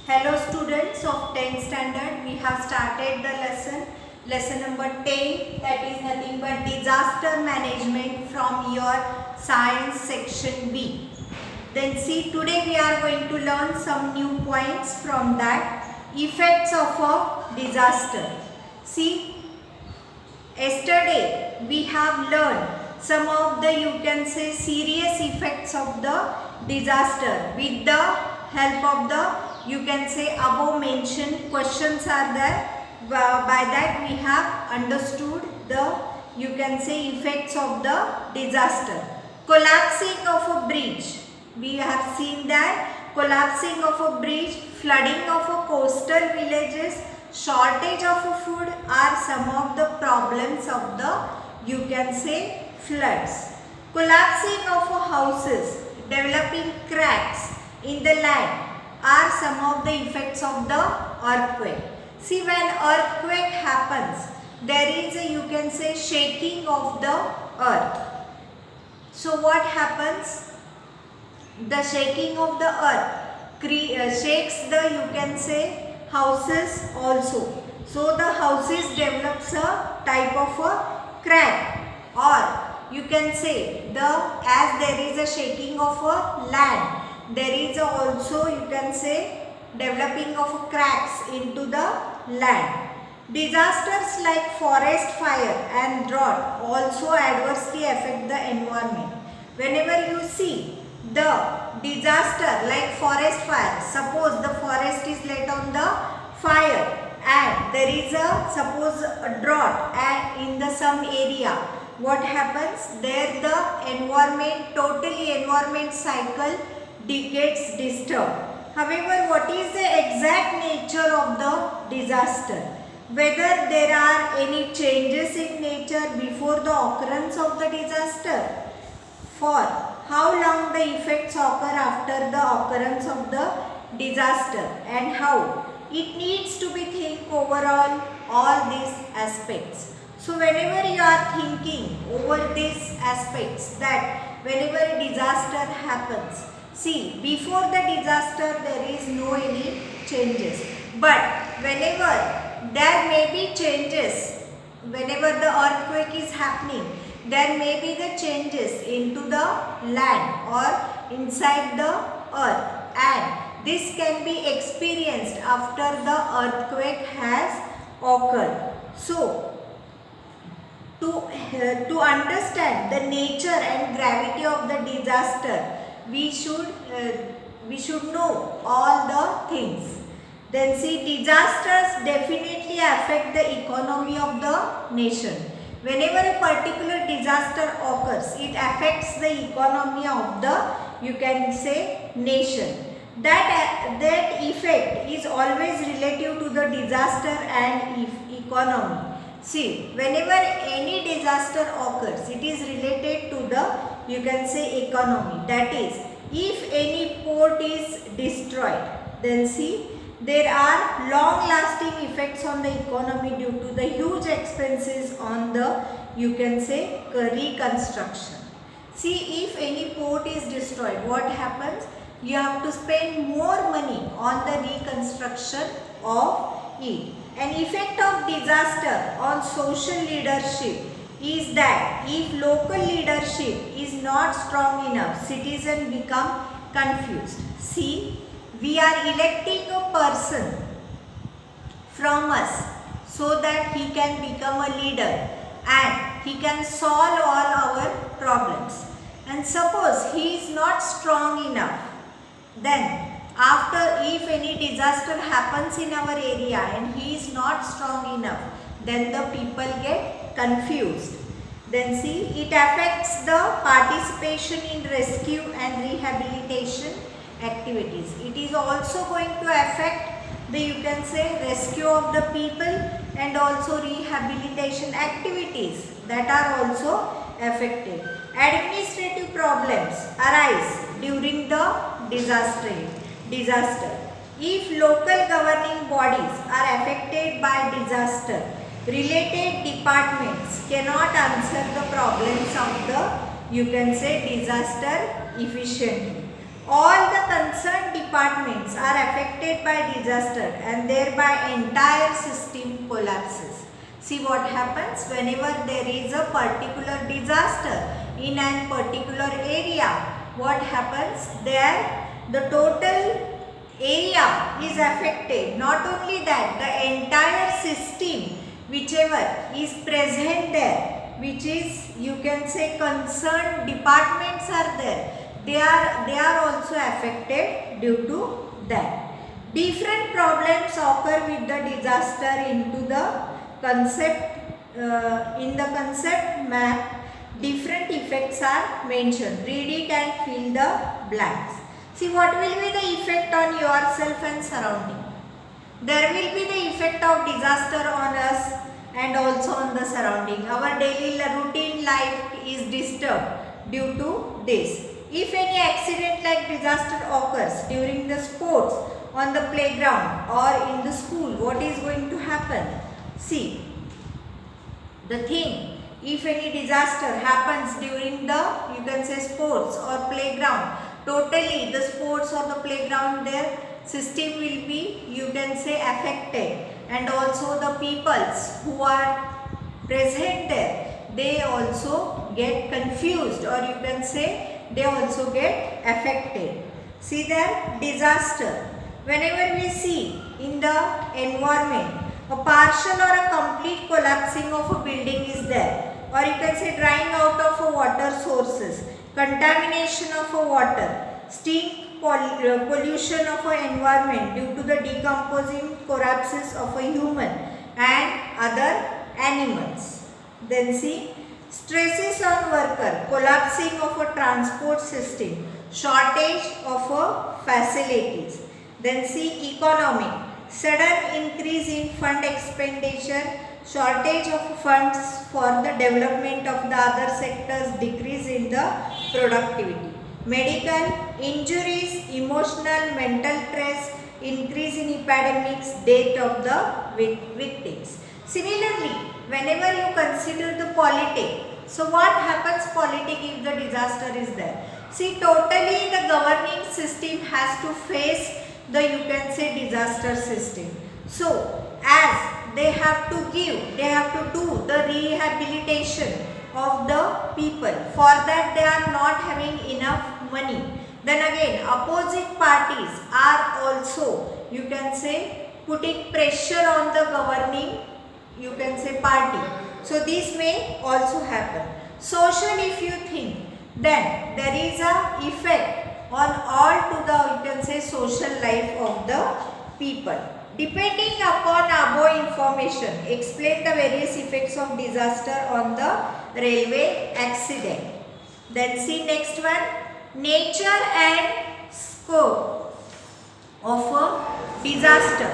Hello students of 10th standard, we have started the lesson number 10, that is nothing but disaster management from your science section B. Then see, today we are going to learn some new points from that, effects of a disaster. See, yesterday we have learned some of the, you can say, serious effects of the disaster with the help of the, you can say, above mentioned questions are there. By that we have understood the, you can say, effects of the disaster. Collapsing of a bridge, we have seen that collapsing of a bridge, flooding of a coastal villages, shortage of food are some of the problems of the, you can say, floods. Collapsing of houses, developing cracks in the land are some of the effects of the earthquake. See, when earthquake happens, there is a, you can say, shaking of the earth. So what happens? The shaking of the earth shakes the, you can say, houses also. So the houses develops a type of a crack, or you can say as there is a shaking of a land, there is also, you can say, developing of cracks into the land. Disasters like forest fire and drought also adversely affect the environment. Whenever you see the disaster like forest fire, suppose the forest is laid on the fire and there is a, suppose, a drought and in the some area, what happens? There the environment cycle gets disturbed. However, what is the exact nature of the disaster? Whether there are any changes in nature before the occurrence of the disaster, for how long the effects occur after the occurrence of the disaster, and how it needs to be think overall all these aspects. So whenever you are thinking over these aspects, that whenever a disaster happens, see, before the disaster there is no any changes, but whenever there may be changes, whenever the earthquake is happening, there may be the changes into the land or inside the earth, and this can be experienced after the earthquake has occurred. So to understand the nature and gravity of the disaster, we should know all the things. Then see, disasters definitely affect the economy of the nation. Whenever a particular disaster occurs, it affects the economy of the, you can say, nation. That effect is always relative to the disaster and economy. See, whenever any disaster occurs, it is related to the, you can say, economy. That is, if any port is destroyed, then see, there are long lasting effects on the economy due to the huge expenses on the, you can say, reconstruction. See, if any port is destroyed, what happens? You have to spend more money on the reconstruction of it. An effect of disaster on social leadership is that if local leadership is not strong enough, citizens become confused. See, we are electing a person from us so that he can become a leader and he can solve all our problems. And suppose he is not strong enough, then after, if any disaster happens in our area and he is not strong enough, then the people get confused. Then see, it affects the participation in rescue and rehabilitation activities. It is also going to affect the, you can say, rescue of the people and also rehabilitation activities that are also affected. Administrative problems arise during the disaster. If local governing bodies are affected by disaster, related departments cannot answer the problems of the, you can say, disaster efficiently. all the concerned departments are affected by disaster and thereby entire system collapses. See what happens whenever there is a particular disaster in an particular area. What happens there? The total area is affected. Not only that, the entire system whichever is present there, which is you can say concerned departments are there, they are also affected due to that. Different problems occur with the disaster into the concept in the concept map. Different effects are mentioned. Read it and fill the blanks. See what will be the effect on yourself and surrounding. There will be the effect of disaster on us and also on the surrounding. Our daily routine life is disturbed due to this. If any accident like disaster occurs during the sports, on the playground or in the school, what is going to happen? See, the thing, if any disaster happens during the, you can say sports or playground, totally the sports or the playground their system will be, you can say, affected, and also the peoples who are present there, they also get confused, or you can say they also get affected. See there, disaster. Whenever we see in the environment, a partial or a complete collapsing of a building is there, or you can say drying out of a water sources, contamination of a water, stink pollution of an environment due to the decomposing corpses of a human and other animals. Then see, stresses on worker, collapsing of a transport system, shortage of a facilities. Then see, economic, sudden increase in fund expenditure, shortage of funds for the development of the other sectors, decrease in the productivity. Medical, injuries, emotional, mental stress, increase in epidemics, death of the victims. Similarly, whenever you consider the politic, so what happens politic if the disaster is there? See, totally the governing system has to face the, you can say, disaster system. So, as they have to give, they have to do the rehabilitation of the people. For that they are not having enough money. Then again, opposite parties are also, you can say, putting pressure on the governing, you can say, party. So this may also happen. Social, if you think, then there is a effect on all to the, you can say, social life of the people. Depending upon above information, explain the various effects of disaster on the railway accident. Then see next one, nature and scope of a disaster.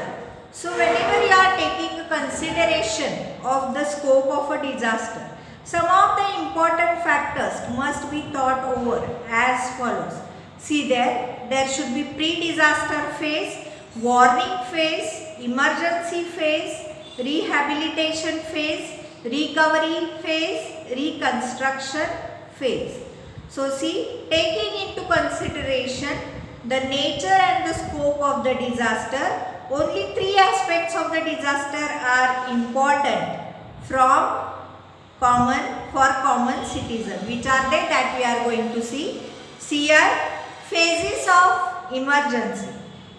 So whenever you are taking a consideration of the scope of a disaster, some of the important factors must be thought over as follows. See there should be pre-disaster phase, warning phase, emergency phase, rehabilitation phase, recovery phase, reconstruction phase. So see, taking into consideration the nature and the scope of the disaster, only three aspects of the disaster are important for common citizen. Which are they that we are going to see? See here, phases of emergency.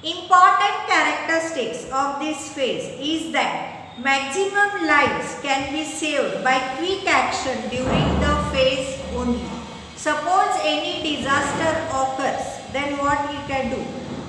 Important characteristics of this phase is that maximum lives can be saved by quick action during the phase only. Suppose any disaster occurs, then what we can do?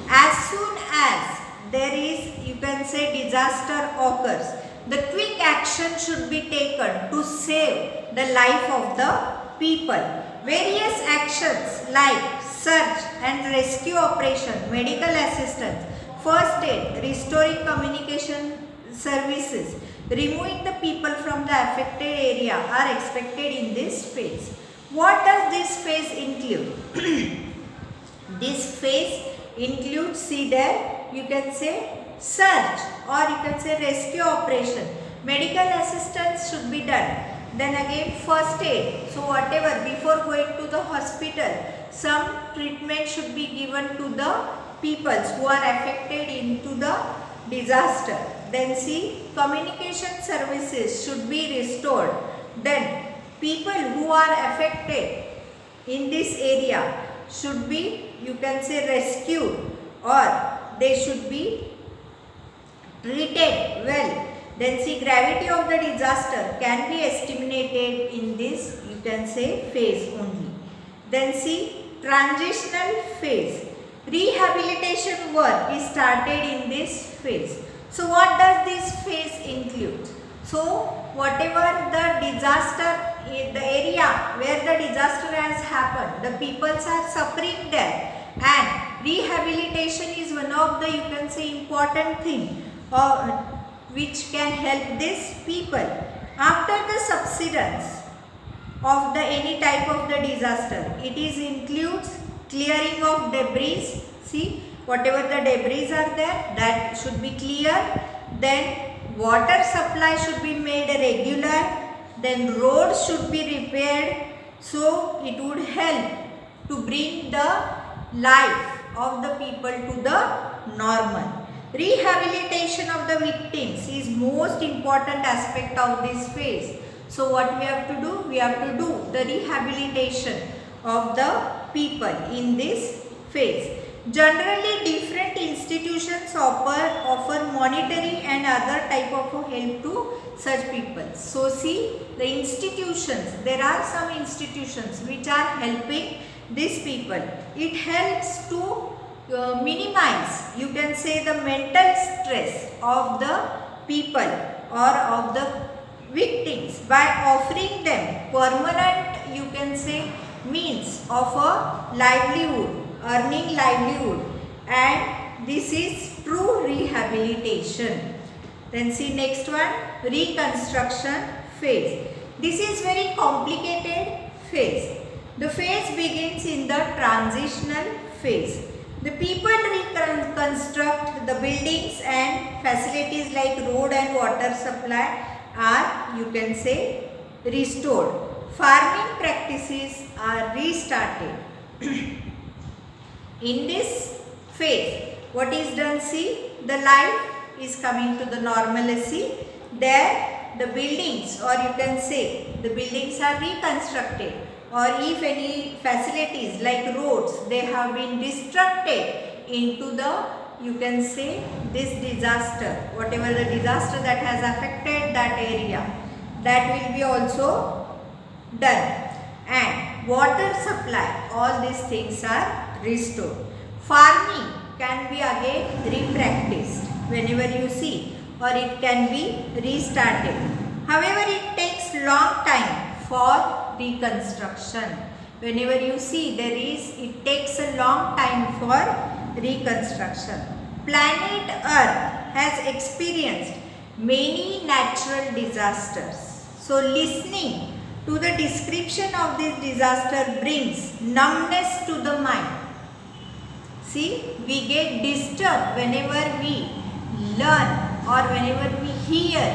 As soon as there is, you can say, disaster occurs, the quick action should be taken to save the life of the people. Various actions like search and rescue operation, medical assistance, first aid, restoring communication services, removing the people from the affected area are expected in this phase. What does this phase include? This phase includes, see there, you can say search or you can say rescue operation. Medical assistance should be done. Then again first aid. So whatever, before going to the hospital, some treatment should be given to the peoples who are affected into the disaster. Then see, communication services should be restored. Then people who are affected in this area should be, you can say, rescued, or they should be treated well. Then see, gravity of the disaster can be estimated in this, you can say, phase only. Then see, transitional phase. Rehabilitation work is started in this phase. So what does this phase include? So whatever the disaster, the area where the disaster has happened, the peoples are suffering there, and rehabilitation is one of the, you can say, important thing which can help these people. After the subsidence of the any type of the disaster, it is includes clearing of debris. See, whatever the debris are there, that should be cleared. Then water supply should be made regular. Then roads should be repaired, so it would help to bring the life of the people to the normal. Rehabilitation of the victims is most important aspect of this phase. So what we have to do? We have to do the rehabilitation of the people in this phase. Generally, different institutions offer monetary and other type of help to such people. So see, the institutions, there are some institutions which are helping these people. It helps to minimize, you can say, the mental stress of the people or of the victims by offering them permanent, you can say, means of a livelihood, earning livelihood, and this is true rehabilitation. Then see next one, reconstruction phase. This is very complicated phase. The phase begins in the transitional phase. The people reconstruct the buildings and facilities like road and water supply are, you can say, restored. Farming practices are restarted. In this phase, what is done? See, the life is coming to the normalcy. There, the buildings, or you can say, the buildings are reconstructed. Or if any facilities like roads, they have been destructed into the, you can say, this disaster, whatever the disaster that has affected that area, that will be also done. And water supply, all these things are restored. Farming can be again repracticed whenever you see, or it can be restarted. However, it takes long time for reconstruction. Whenever you see, it takes a long time for reconstruction. Planet Earth has experienced many natural disasters. So listening to the description of this disaster brings numbness to the mind. See, we get disturbed whenever we learn or whenever we hear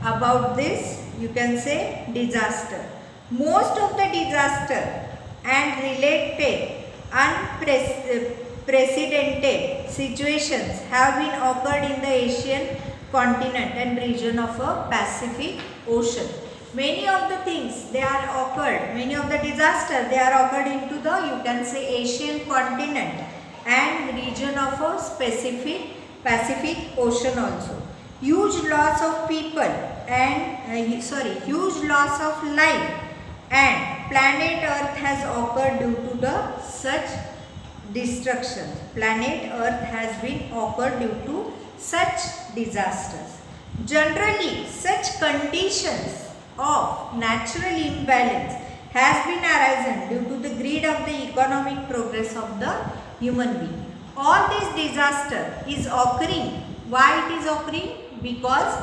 about this, you can say, disaster. Most of the disaster and related unprecedented situations have been occurred in the Asian continent and region of a Pacific Ocean. Many of the things they are occurred, many of the disaster they are occurred into the, you can say, Asian continent and region of a Pacific Ocean also. Huge loss of people and huge loss of life and planet Earth has occurred due to the such destruction. Planet Earth has been occurred due to such disasters. Generally, such conditions of natural imbalance has been arisen due to the greed of the economic progress of the human being. All this disaster is occurring. Why it is occurring? Because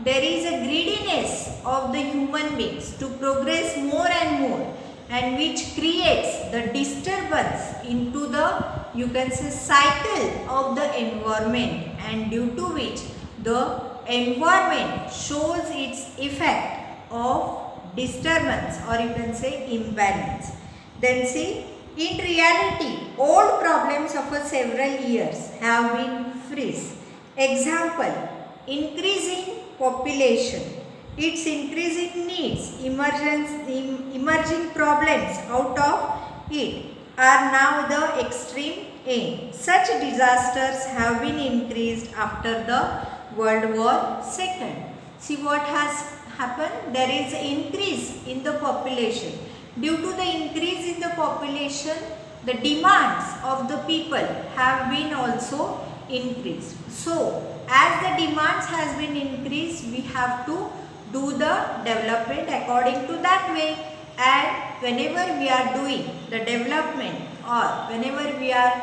there is a greediness of the human beings to progress more and more, and which creates the disturbance into the, you can say, cycle of the environment, and due to which the environment shows its effect of disturbance or you can say imbalance. Then see, in reality, old problems of several years have been freeze. Example, increasing population, its increasing needs, emerging problems out of it are now the extreme end. Such disasters have been increased after the World War II. See what has happened? There is an increase in the population. Due to the increase in the population, the demands of the people have been also increased. So, as the demands has been increased, we have to do the development according to that way. And whenever we are doing the development or whenever we are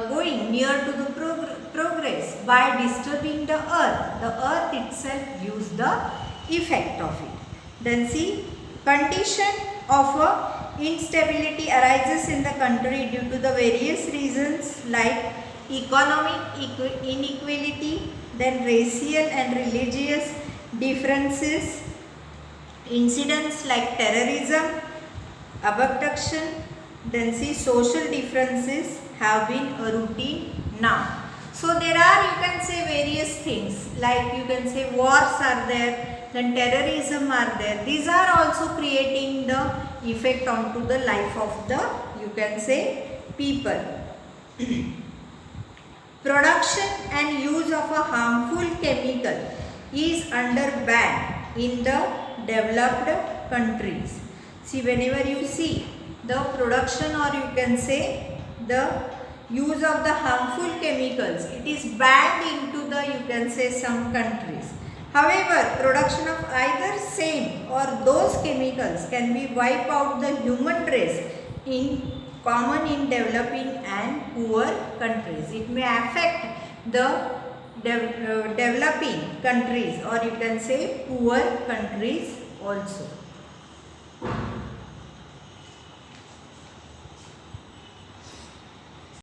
going near to the progress by disturbing the earth itself gives the effect of it. Then see, condition of instability arises in the country due to the various reasons like economic inequality, then racial and religious differences, incidents like terrorism, abduction, then see social differences have been a routine now. So there are, you can say, various things like you can say wars are there, then terrorism are there. These are also creating the effect onto the life of the, you can say, people. Production and use of a harmful chemical is under ban in the developed countries. See, whenever you see the production or you can say the use of the harmful chemicals, it is banned into the, you can say, some countries. However, production of either same or those chemicals can be wipe out the human race in common in developing and poor countries. It may affect the developing countries or you can say poor countries also.